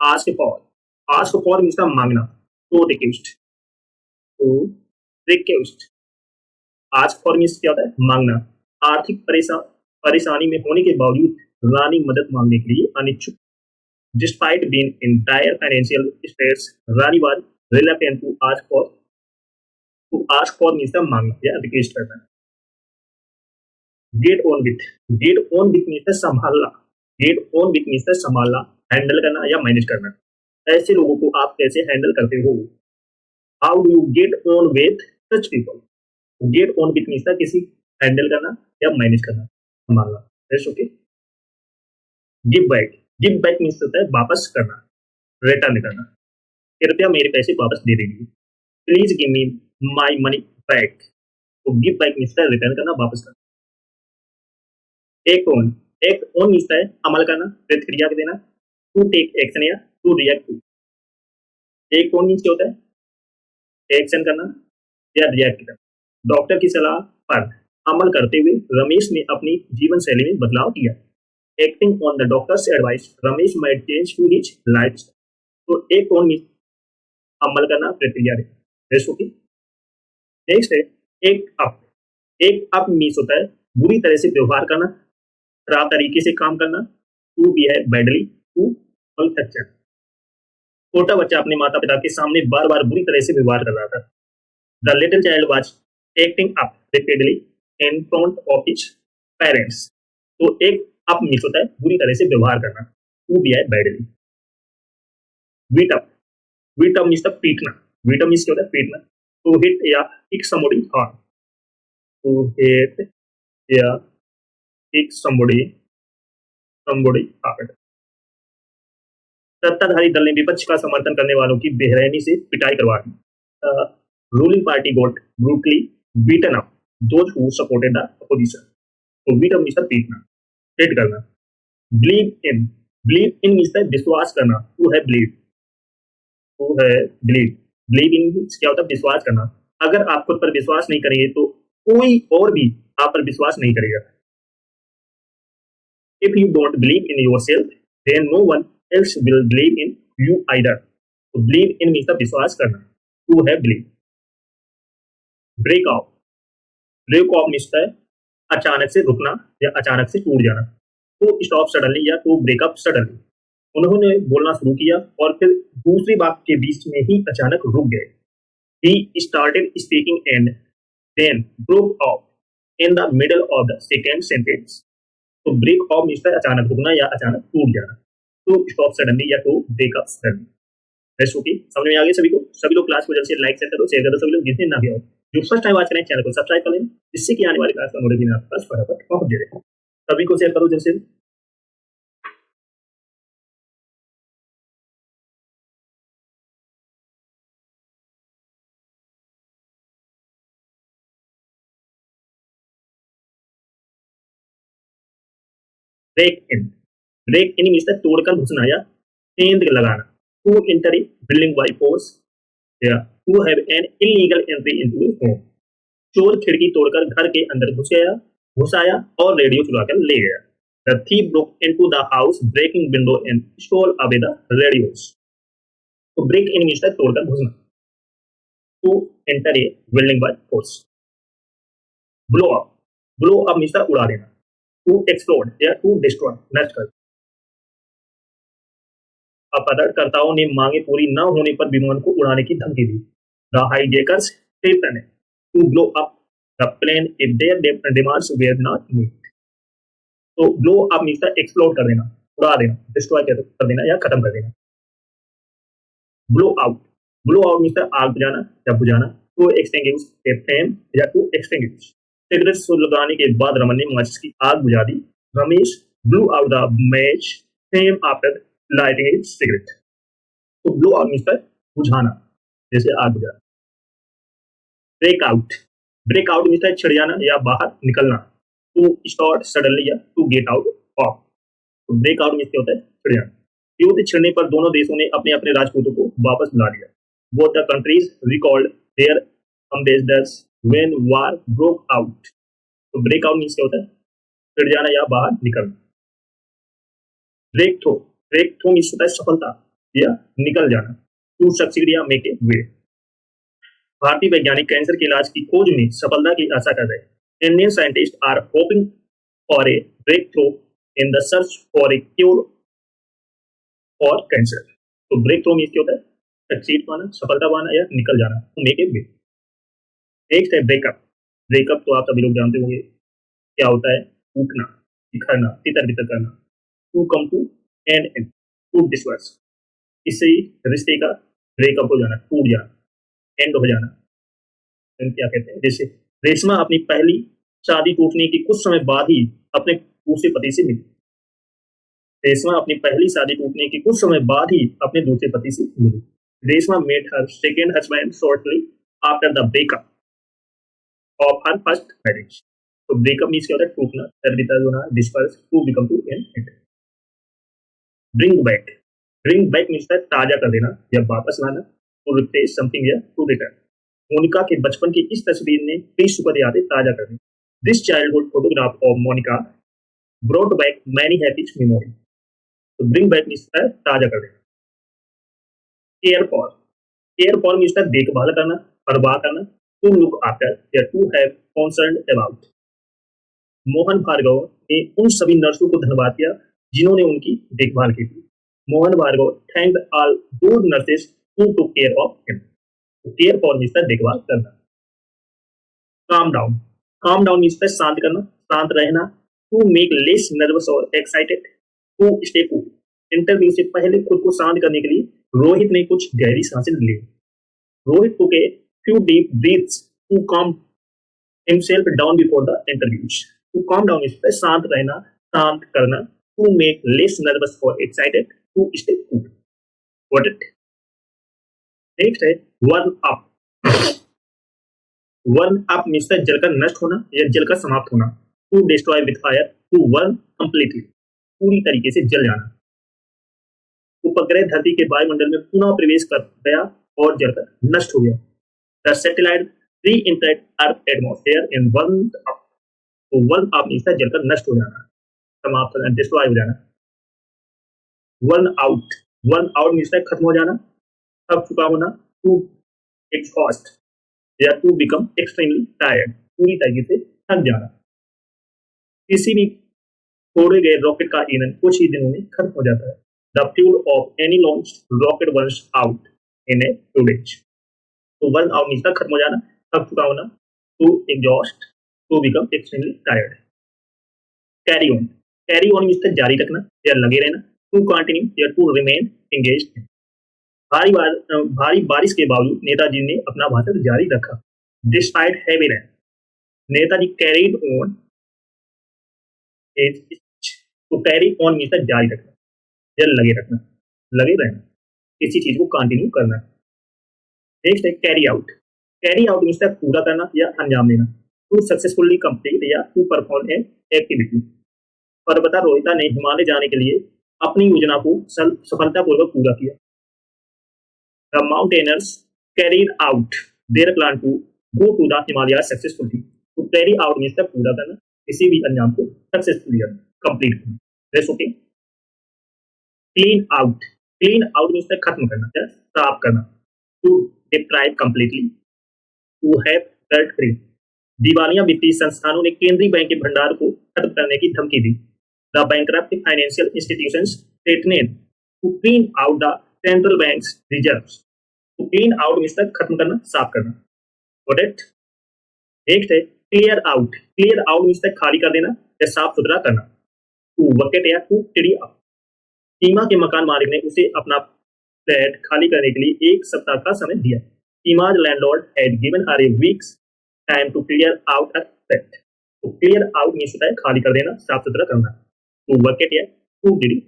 Ask for means मांगना, to request, to request. Ask for means क्या होता है, मांगना। आर्थिक परेशानी में होने के बावजूद रानी मदद मांगने के लिए अनिच्छुक। Despite being in dire financial stress, Rani was reluctant to ask for means मांगना या रिक्वेस्ट करना। Get on with, get on with means संभालना, गेट ऑन विथ मीन्स संभालना, हैंडल करना या मैनेज करना। ऐसे लोगों को आप कैसे हैंडल करते हो? How do you get on with such people? Gate on with means किसी हैंडल करना या मैनेज करना, संभालना। That's okay. Give back means होता है वापस करना, रिटर्न करना। कृपया मेरे पैसे वापस दे दीजिए, please give me my money back. तो गिव बैक मीन्स रिटर्न करना, वापस करना। एक्ट ऑन मीन्स है अमल करना, प्रतिक्रिया देना, टू टेक एक्शन या to react to. Act on means क्या होता है, एक्शन करना या रिएक्ट करना। डॉक्टर की सलाह पर अमल करते हुए रमेश ने अपनी जीवन शैली में बदलाव किया। Acting on the doctor's advice, Ramesh might change to his life. तो एक्ट ऑन मीन्स अमल करना, प्रतिक्रिया देना। नेक्स्ट है एक अप। एक अप मीन्स होता है बुरी तरह से व्यवहार करना, खराब तरीके से काम करना, टू बिहेव बैडली, टू मलफैक्चर। छोटा बच्चा अपने माता पिता के सामने बार बार बुरी तरह से व्यवहार कर रहा था। The little child was acting up repeatedly in front of his parents. तो एक अप मीन्स होता है बुरी तरह से व्यवहार करना, to behave badly. Beat up, beat up means पीटना, बीट अप मीन्स क्या होता है, पीटना। टू हिट या kick somebody hard, to hit या किक समबडी हार्ड। सत्ताधारी दल ने विपक्ष का समर्थन करने वालों की बेरहमी से पिटाई करवा दी। Ruling party got brutally beaten up those who supported the opposition. तो बीट अप मीन्स पीटना, हिट करना। बिलीव इन मीन्स विश्वास करना, टू है बिलीव, बिलीव इन मीन्स क्या होता है, विश्वास करना। अगर आप खुद पर विश्वास नहीं करेंगे तो कोई और भी आप पर विश्वास नहीं करेगा। If you don't believe in yourself then no one else will believe in you either. तो believe in means विश्वास करना, to है believe। break off means है अचानक से रुकना या अचानक से टूट जाना, to stop suddenly या to break up suddenly। उन्होंने बोलना शुरू किया और फिर दूसरी बात के बीच में ही अचानक रुक गए। He started speaking and then broke off in the middle of the second sentence। तो break off means अचानक रुकना या अचानक टूट जाना, टू स्टॉप सडनली या to break up suddenly. Best okay, समझ में आ गया सभी को? सभी लोग क्लास को जल्द से लाइक करो, शेयर करो, सभी लोग जितने ना भी हो। जो फर्स्ट टाइम वॉच करें चैनल को सब्सक्राइब कर लें, जिससे कि आने वाली क्लास का नोटिफिकेशन आपके पास फटाफट पहुंच जाए। सभी को शेयर करो जैसे। ब्रेक इन मीन्स तोड़कर घुसना या केंद्र लगाना, to enter a building by force या to have an illegal entry into a home. चोर खिड़की तोड़कर घर के अंदर घुसाया और रेडियो चुराकर ले गया। The thief broke into the house, breaking window and stole away the radios। तो break in मीन्स तोड़कर घुसना, to enter a building by force। blow up means उड़ा देना, to explode या to destroy, नष्ट कर। अपहरणकर्ताओं ने मांगे पूरी न होने पर विमान को उड़ाने की धमकी दी। The hijackers threatened to blow up the plane if their demands were not met। तो blow up मीन्स एक्सप्लोड कर देना, उड़ा देना, डिस्ट्रॉय कर देना या खत्म कर देना। blow out मीन्स आग बुझाना या बुझाना, to extinguish a flame या to extinguish। सिगरेट सुलगाने के बाद रमन ने माचिस की आग बुझा दी। Ramesh blew out the match flame after lighting a cigarette। तो blow out मीन्स बुझाना, जैसे आग बुझाना। ब्रेक आउट मीन्स छिड़ जाना या बाहर निकलना, टू स्टार्ट सडनली या टू गेट आउट ऑफ। तो ब्रेक आउट मीन्स क्या होता है, छिड़ जाना। युद्ध छिड़ने पर दोनों देशों ने अपने अपने राजपूतों को वापस बुला लिया। Both the countries recalled their ambassadors when war broke out. तो ब्रेक आउट मीन्स क्या होता है, छिड़ जाना या बाहर निकलना। ब्रेक थ्रू मीन्स होता है सफलता, या निकल जाना, टू सक्सीड या मेक ए वे। भारतीय वैज्ञानिक कैंसर के इलाज की खोज में सफलता की आशा कर रहे हैं। Indian scientist are hoping for a breakthrough in the search for a cure for cancer. तो ब्रेक थ्रू मीन्स क्या होता है? सक्सीड पाना, सफलता पाना या निकल जाना, to make a way. Next है ब्रेकअप। ब्रेकअप तो आप सभी लोग जानते होंगे क्या होता है? टूटना, बिखरना, तितर बितर करना, to come to end, to disperse. इससे रिश्ते का ब्रेकअप हो जाना, टूट जाना, एंड हो जाना। क्या कहते हैं? जैसे रेशमा अपनी पहली शादी टूटने के कुछ समय बाद ही अपने दूसरे पति से मिली। रेशमा अपनी पहली शादी टूटने के कुछ समय बाद ही अपने दूसरे पति से मिली। Reshma met her second husband shortly after the breakup of her first marriage. तो ब्रेकअप मीन्स क्या होता है? टूटना, तरबितर होना, disperse, to become to end. Bring back. Bring back means ताजा कर देना या वापस लाना, टू रिप्लेस समथिंग या टू रिटर्न। मोनिका के बचपन की इस तस्वीर ने कई सुखद यादें ताजा कर दी। This childhood photograph of Monika brought back many happy memory. तो ब्रिंग बैक मीन्स ताजा कर देना। Care for. Care for means देखभाल करना, परवाह करना, टू लुक आफ्टर या to have concern about. Mohan Bhargava ने उन सभी नर्सों को धन्यवाद किया जिन्होंने उनकी देखभाल की थी। Mohan Bhargava thanked all those nurses who took care of him. Care for means देखभाल करना। Calm down. Calm down means शांत करना, शांत रहना, टू मेक लेस नर्वस और excited, to stay cool. Interview से पहले खुद को शांत करने के लिए रोहित ने कुछ गहरी सांसें ली। Rohit took a few deep breaths to calm himself down before the interviews. To calm down is शांत रहना, शांत करना, to make less nervous or excited, to stay cool. Got it? Next है burn up. Burn up means जलकर नष्ट होना या जलकर समाप्त होना। To destroy with fire, to burn completely, पूरी तरीके से जल जाना। उपग्रह धरती के वायुमंडल में पुनः प्रवेश कर गया और जलकर नष्ट हो गया। The satellite re-entered earth atmosphere and burned up. तो वर्न अप मीन्स जलकर नष्ट हो जाना, समाप्त हो जाना, डिस्ट्रॉय हो जाना। Worn out. Worn out means खत्म हो जाना, थक चुका होना, टू एक्सहॉस्ट या टू बिकम एक्सट्रीमली टायर्ड, पूरी तरीके से थक जाना। किसी भी छोड़े गए रॉकेट का ईंधन कुछ ही दिनों में खत्म हो जाता है। The fuel of any launch rocket burns out in a few days. तो बर्न आउट मीन्स खत्म हो जाना, थक चुका होना, to exhaust, to become extremely tired. Carry on. Carry on means जारी रखना या लगे रहना, टू कंटिन्यू या टू रिमेन एंगेज्ड। भारी बारिश के बावजूद नेताजी ने अपना भाषण जारी रखा। Despite heavy rain, Netaji carried on his speech. तो कैरी ऑन मीन्स जारी रखना या लगे रखना, लगे रहना, किसी चीज को कंटिन्यू करना। नेक्स्ट है carry out. Carry out means पूरा करना या अंजाम देना, टू सक्सेसफुली कंप्लीट या टू परफॉर्म एन एक्टिविटी। पर्वता रोहिता ने हिमालय जाने के लिए अपनी योजना को सफलतापूर्वक पूरा किया। The mountaineers carried out their plan to go to the Himalayas successfully. To carry out means पूरा करना, किसी भी अंजाम को सक्सेसफुली कंप्लीट करना। That's okay. Clean out. Clean out means खत्म करना या साफ करना। To deprive completely. To have dirt free. दिवालिया वित्तीय संस्थानों ने केंद्रीय बैंक के भंडार को खत्म करने की धमकी दी। The bankrupt financial institutions threatened to clean out the central bank reserves. तो क्लीन आउट मीन्स खत्म करना, साफ करना। Got it? नेक्स्ट है clear out. Clear out means खाली कर देना या साफ सुथरा करना, टू वकेट या टू टिडी अप। सीमा के मकान मालिक ने उसे अपना फ्लैट खाली करने के लिए 1 सप्ताह का समय दिया। Seema's landlord had given her a weeks time to clear out her flat. तो क्लियर आउट मीन्स खाली कर देना, साफ सुथरा करना, टू वकेट या टू टिडी